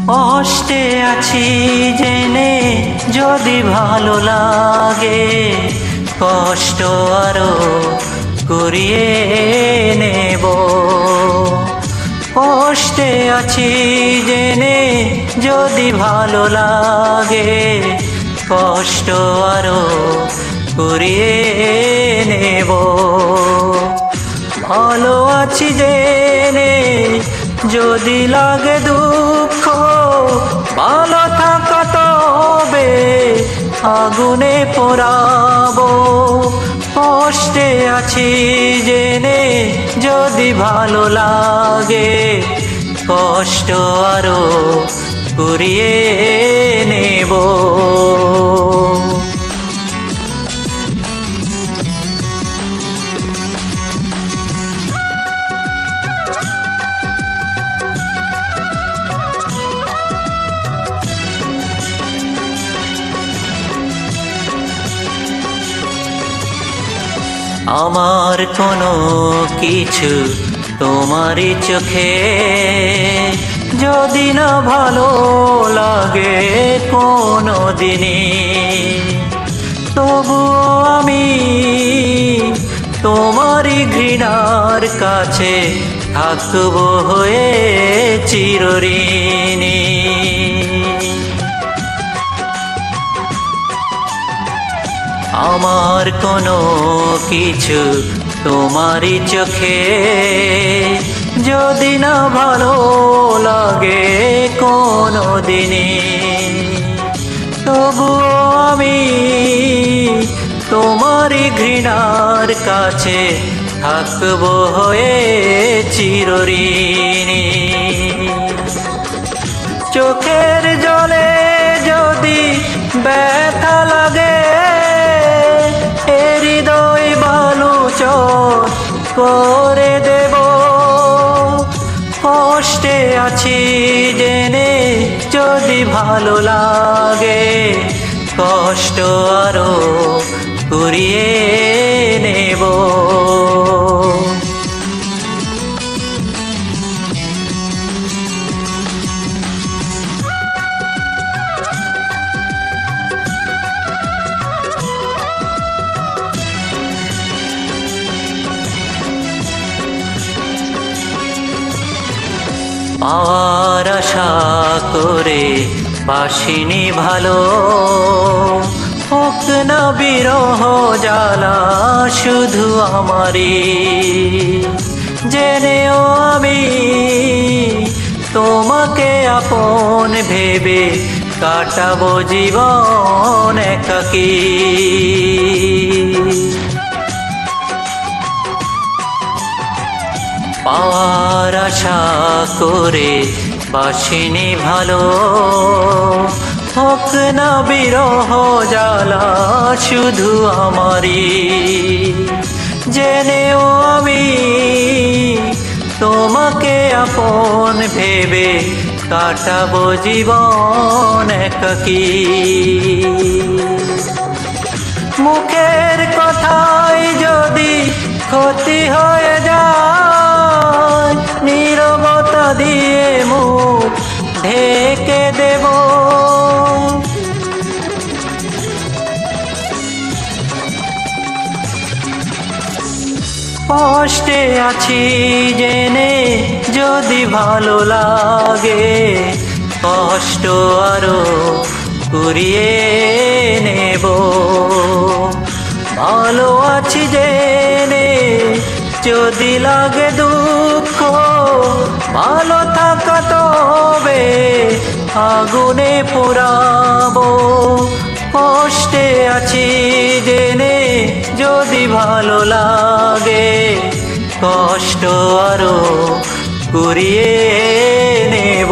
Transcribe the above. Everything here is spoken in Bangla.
কষ্টে আছি জেনে যদি ভালো লাগে, কষ্ট আরো করিয়ে নেব। কষ্টে আছি জেনে যদি ভালো লাগে, কষ্ট আরো করিয়ে নেব। ভালো আছি জেনে যদি লাগে দুঃখ, ভালো থাকা তবে আগুনে পোড়াবো। কষ্টে আছি জেনে যদি ভালো লাগে, কষ্ট আরো করিয়ে নেব। আমার কোনো কিছু তোমারই চোখে যদি না ভালো লাগে কোনো দিনই, তবুও আমি তোমারই ঘৃণার কাছে থাকবো হয়ে চিরঋণী। আমার কোনো কিছু তোমারই চোখে যদি না ভালো লাগে কোনো দিনই, তবুও আমি তোমারই ঘৃণার কাছে থাকবো হয়ে চিরঋণী। চোখের জলে যদি ব্যথা লাগে, হৃদয় বালুচর করে দেব। কষ্টে আছি জেনে যদি ভালো লাগে, কষ্ট আরো করিয়ে নেব। পাওয়ার আশা করে বাসিনি ভালো, হোক না বিরহ জ্বালা শুধু আমারই। জেনেও আমি তোমাকে আপন ভেবে কাটাবো জীবন একাকী। পাওয়ার আশা করে বাসিনি ভালো, হোক না বিরহ জ্বালা শুধু আমারই। জেনেও আমি তোমাকে আপন ভেবে কাটাবো জীবন একাকী। মুখের কথায় যদি ক্ষতি হয়ে যায়, নীরবতা দিয়ে মুখ ঢেকে দেব। কষ্টে আছি জেনে যদি ভালো লাগে, কষ্ট আরো করিয়ে নেব। ভালো আছি জেনে যদি লাগে দুঃখ, ভালো থাকা তবে আগুনে পোড়াবো। কষ্টে আছি জেনে যদি ভালো লাগে, কষ্ট আরো করিয়ে নেব।